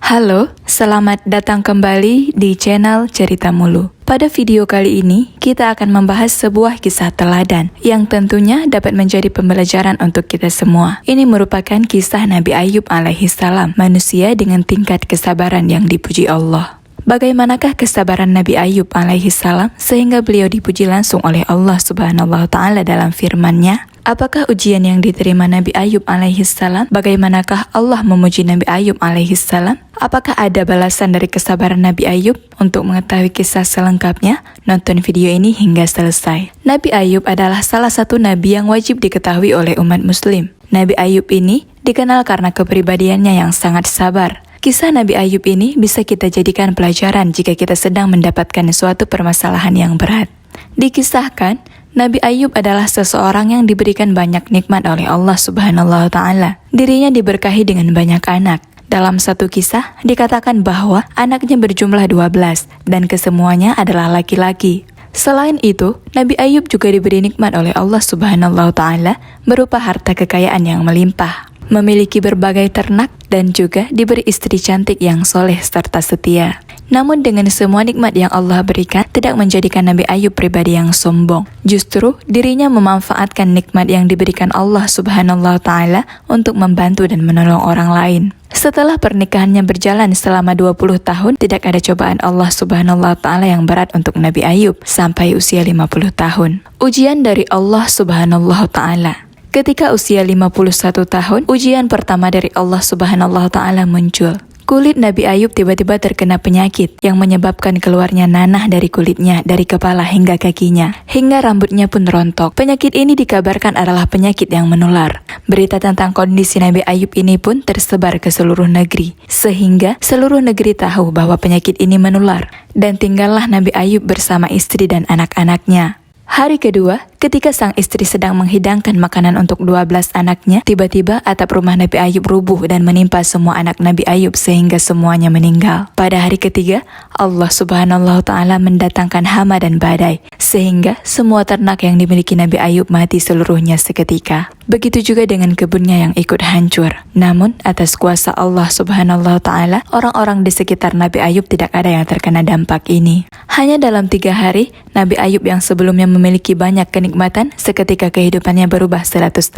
Halo, selamat datang kembali di channel Cerita Mulu. Pada video kali ini, kita akan membahas sebuah kisah teladan yang tentunya dapat menjadi pembelajaran untuk kita semua. Ini merupakan kisah Nabi Ayub alaihissalam, manusia dengan tingkat kesabaran yang dipuji Allah. Bagaimanakah kesabaran Nabi Ayub alaihissalam sehingga beliau dipuji langsung oleh Allah Subhanahu wa Ta'ala dalam firman-Nya? Apakah ujian yang diterima Nabi Ayub alaihissalam? Bagaimanakah Allah memuji Nabi Ayub alaihissalam? Apakah ada balasan dari kesabaran Nabi Ayub? Untuk mengetahui kisah selengkapnya, nonton video ini hingga selesai. Nabi Ayub adalah salah satu nabi yang wajib diketahui oleh umat muslim. Nabi Ayub ini dikenal karena kepribadiannya yang sangat sabar. Kisah Nabi Ayub ini bisa kita jadikan pelajaran jika kita sedang mendapatkan suatu permasalahan yang berat. Dikisahkan, Nabi Ayub adalah seseorang yang diberikan banyak nikmat oleh Allah Subhanahu wa Ta'ala. Dirinya diberkahi dengan banyak anak. Dalam satu kisah, dikatakan bahwa anaknya berjumlah 12 dan kesemuanya adalah laki-laki. Selain itu, Nabi Ayub juga diberi nikmat oleh Allah Subhanahu wa Ta'ala berupa harta kekayaan yang melimpah, memiliki berbagai ternak, dan juga diberi istri cantik yang soleh serta setia. Namun dengan semua nikmat yang Allah berikan, tidak menjadikan Nabi Ayub pribadi yang sombong. Justru, dirinya memanfaatkan nikmat yang diberikan Allah Subhanahu wa Ta'ala untuk membantu dan menolong orang lain. Setelah pernikahannya berjalan selama 20 tahun, tidak ada cobaan Allah Subhanahu wa Ta'ala yang berat untuk Nabi Ayub sampai usia 50 tahun. Ujian dari Allah Subhanahu wa Ta'ala. Ketika usia 51 tahun, ujian pertama dari Allah Subhanahu wa Ta'ala muncul. Kulit Nabi Ayub tiba-tiba terkena penyakit yang menyebabkan keluarnya nanah dari kulitnya, dari kepala hingga kakinya, hingga rambutnya pun rontok. Penyakit ini dikabarkan adalah penyakit yang menular. Berita tentang kondisi Nabi Ayub ini pun tersebar ke seluruh negeri, sehingga seluruh negeri tahu bahwa penyakit ini menular, dan tinggallah Nabi Ayub bersama istri dan anak-anaknya. Hari kedua, ketika sang istri sedang menghidangkan makanan untuk 12 anaknya, tiba-tiba atap rumah Nabi Ayub rubuh dan menimpa semua anak Nabi Ayub sehingga semuanya meninggal. Pada hari ketiga, Allah Subhanahu wa Ta'ala mendatangkan hama dan badai, sehingga semua ternak yang dimiliki Nabi Ayub mati seluruhnya seketika. Begitu juga dengan kebunnya yang ikut hancur. Namun, atas kuasa Allah Subhanahu wa Ta'ala, orang-orang di sekitar Nabi Ayub tidak ada yang terkena dampak ini. Hanya dalam 3 hari, Nabi Ayub yang sebelumnya memiliki banyak kenikmatan, seketika kehidupannya berubah 180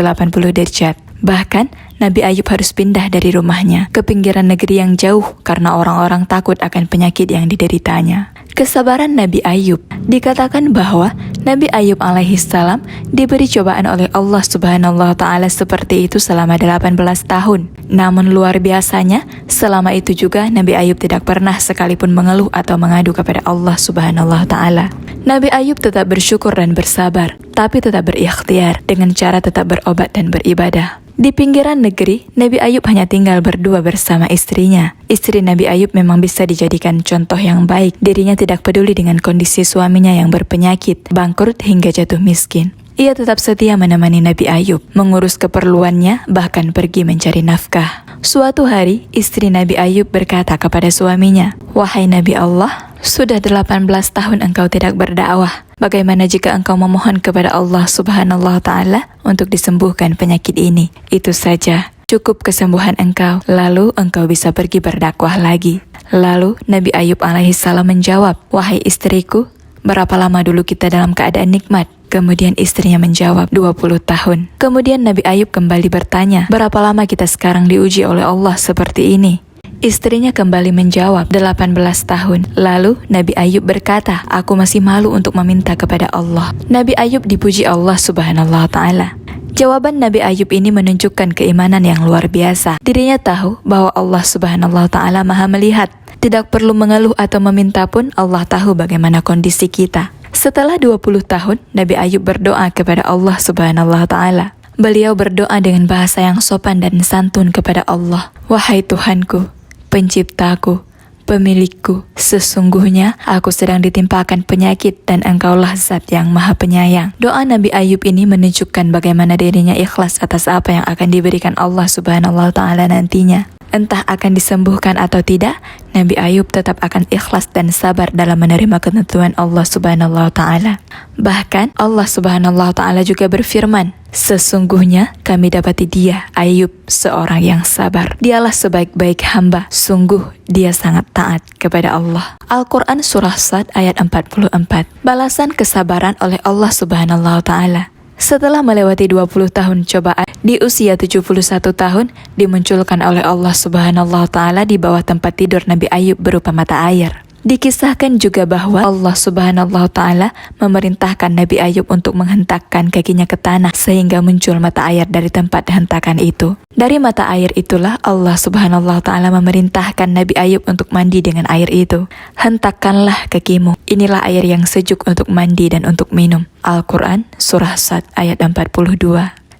derajat. Bahkan, Nabi Ayub harus pindah dari rumahnya ke pinggiran negeri yang jauh karena orang-orang takut akan penyakit yang dideritanya. Kesabaran Nabi Ayub. Dikatakan bahwa Nabi Ayub alaihissalam diberi cobaan oleh Allah Subhanahu wa Ta'ala seperti itu selama 18 tahun. Namun luar biasanya, selama itu juga Nabi Ayub tidak pernah sekalipun mengeluh atau mengadu kepada Allah Subhanahu wa Ta'ala. Nabi Ayub tetap bersyukur dan bersabar, tapi tetap berikhtiar dengan cara tetap berobat dan beribadah. Di pinggiran negeri, Nabi Ayub hanya tinggal berdua bersama istrinya. Istri Nabi Ayub memang bisa dijadikan contoh yang baik. Dirinya tidak peduli dengan kondisi suaminya yang berpenyakit, bangkrut hingga jatuh miskin. Ia tetap setia menemani Nabi Ayub, mengurus keperluannya, bahkan pergi mencari nafkah. Suatu hari, istri Nabi Ayub berkata kepada suaminya, "Wahai Nabi Allah, sudah 18 tahun engkau tidak berdakwah. Bagaimana jika engkau memohon kepada Allah Subhanahu wa Ta'ala untuk disembuhkan penyakit ini? Itu saja, cukup kesembuhan engkau, lalu engkau bisa pergi berdakwah lagi." Lalu Nabi Ayub alaihissalam menjawab, "Wahai istriku, berapa lama dulu kita dalam keadaan nikmat?" Kemudian istrinya menjawab, 20 tahun. Kemudian Nabi Ayub kembali bertanya, "Berapa lama kita sekarang diuji oleh Allah seperti ini?" Istrinya kembali menjawab, 18 tahun. Lalu Nabi Ayub berkata, "Aku masih malu untuk meminta kepada Allah." Nabi Ayub dipuji Allah Subhanahu wa Ta'ala. Jawaban Nabi Ayub ini menunjukkan keimanan yang luar biasa. Dirinya tahu bahwa Allah Subhanahu wa Ta'ala Maha melihat. Tidak perlu mengeluh atau meminta pun, Allah tahu bagaimana kondisi kita. Setelah 20 tahun, Nabi Ayub berdoa kepada Allah Subhanahu wa Ta'ala. Beliau berdoa dengan bahasa yang sopan dan santun kepada Allah. "Wahai Tuhanku, Penciptaku, Pemilikku, sesungguhnya aku sedang ditimpakan penyakit dan Engkaulah Zat yang Maha Penyayang." Doa Nabi Ayub ini menunjukkan bagaimana dirinya ikhlas atas apa yang akan diberikan Allah Subhanahu wa Ta'ala nantinya. Entah akan disembuhkan atau tidak, Nabi Ayub tetap akan ikhlas dan sabar dalam menerima ketentuan Allah Subhanahu wa Ta'ala. Bahkan Allah Subhanahu wa Ta'ala juga berfirman, sesungguhnya kami dapati dia, Ayub, seorang yang sabar. Dialah sebaik-baik hamba, sungguh dia sangat taat kepada Allah. Al-Quran Surah Sad ayat 44. Balasan kesabaran oleh Allah Subhanahu wa Ta'ala. Setelah melewati 20 tahun cobaan, di usia 71 tahun, dimunculkan oleh Allah Subhanahu wa Ta'ala di bawah tempat tidur Nabi Ayub berupa mata air. Dikisahkan juga bahwa Allah Subhanahu wa Ta'ala memerintahkan Nabi Ayub untuk menghentakkan kakinya ke tanah sehingga muncul mata air dari tempat hentakan itu. Dari mata air itulah Allah Subhanahu wa Ta'ala memerintahkan Nabi Ayub untuk mandi dengan air itu. Hentakkanlah kakimu, inilah air yang sejuk untuk mandi dan untuk minum. Al-Quran Surah Sad ayat 42.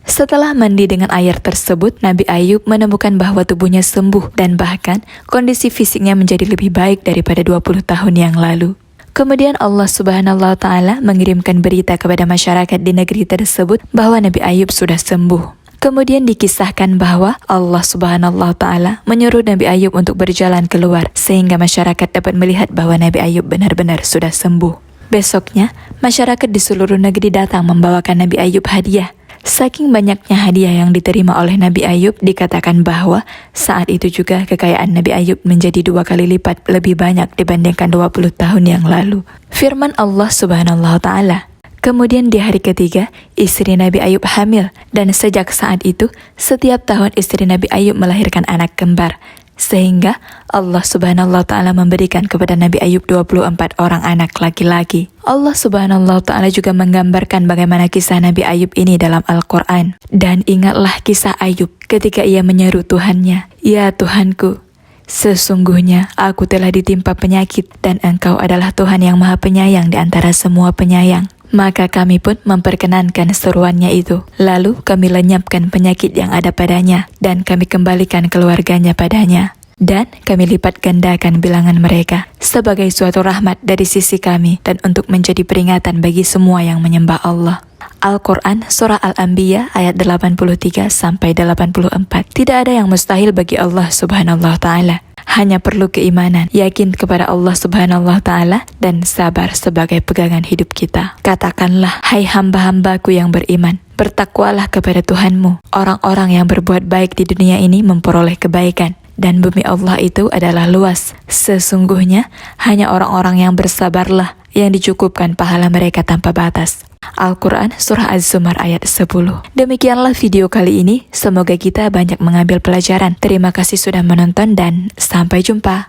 Setelah mandi dengan air tersebut, Nabi Ayub menemukan bahwa tubuhnya sembuh dan bahkan kondisi fisiknya menjadi lebih baik daripada 20 tahun yang lalu. Kemudian Allah Subhanahu wa Ta'ala mengirimkan berita kepada masyarakat di negeri tersebut bahwa Nabi Ayub sudah sembuh. Kemudian dikisahkan bahwa Allah Subhanahu wa Ta'ala menyuruh Nabi Ayub untuk berjalan keluar sehingga masyarakat dapat melihat bahwa Nabi Ayub benar-benar sudah sembuh. Besoknya, masyarakat di seluruh negeri datang membawakan Nabi Ayub hadiah. Saking banyaknya hadiah yang diterima oleh Nabi Ayub, dikatakan bahwa saat itu juga kekayaan Nabi Ayub menjadi 2 kali lipat lebih banyak dibandingkan 20 tahun yang lalu. Firman Allah Subhanahu wa Ta'ala. Kemudian di hari ketiga, istri Nabi Ayub hamil, dan sejak saat itu, setiap tahun istri Nabi Ayub melahirkan anak kembar. Sehingga Allah Subhanahu wa Ta'ala memberikan kepada Nabi Ayub 24 orang anak laki-laki. Allah Subhanahu wa Ta'ala juga menggambarkan bagaimana kisah Nabi Ayub ini dalam Al-Quran. Dan ingatlah kisah Ayub ketika ia menyeru Tuhannya, "Ya Tuhanku, sesungguhnya aku telah ditimpa penyakit dan Engkau adalah Tuhan yang Maha Penyayang di antara semua penyayang." Maka kami pun memperkenankan seruannya itu. Lalu kami lenyapkan penyakit yang ada padanya dan kami kembalikan keluarganya padanya. Dan kami lipat gandakan bilangan mereka sebagai suatu rahmat dari sisi kami dan untuk menjadi peringatan bagi semua yang menyembah Allah. Al-Quran Surah Al-Anbiya ayat 83-84. Tidak ada yang mustahil bagi Allah Subhanahu wa Ta'ala. Hanya perlu keimanan, yakin kepada Allah Subhanahu wa Ta'ala, dan sabar sebagai pegangan hidup kita. Katakanlah, hai hamba-hambaku yang beriman, bertakwalah kepada Tuhanmu. Orang-orang yang berbuat baik di dunia ini memperoleh kebaikan, dan bumi Allah itu adalah luas. Sesungguhnya, hanya orang-orang yang bersabarlah yang dicukupkan pahala mereka tanpa batas. Al-Quran Surah Az-Zumar ayat 10. Demikianlah video kali ini, semoga kita banyak mengambil pelajaran. Terima kasih sudah menonton dan sampai jumpa.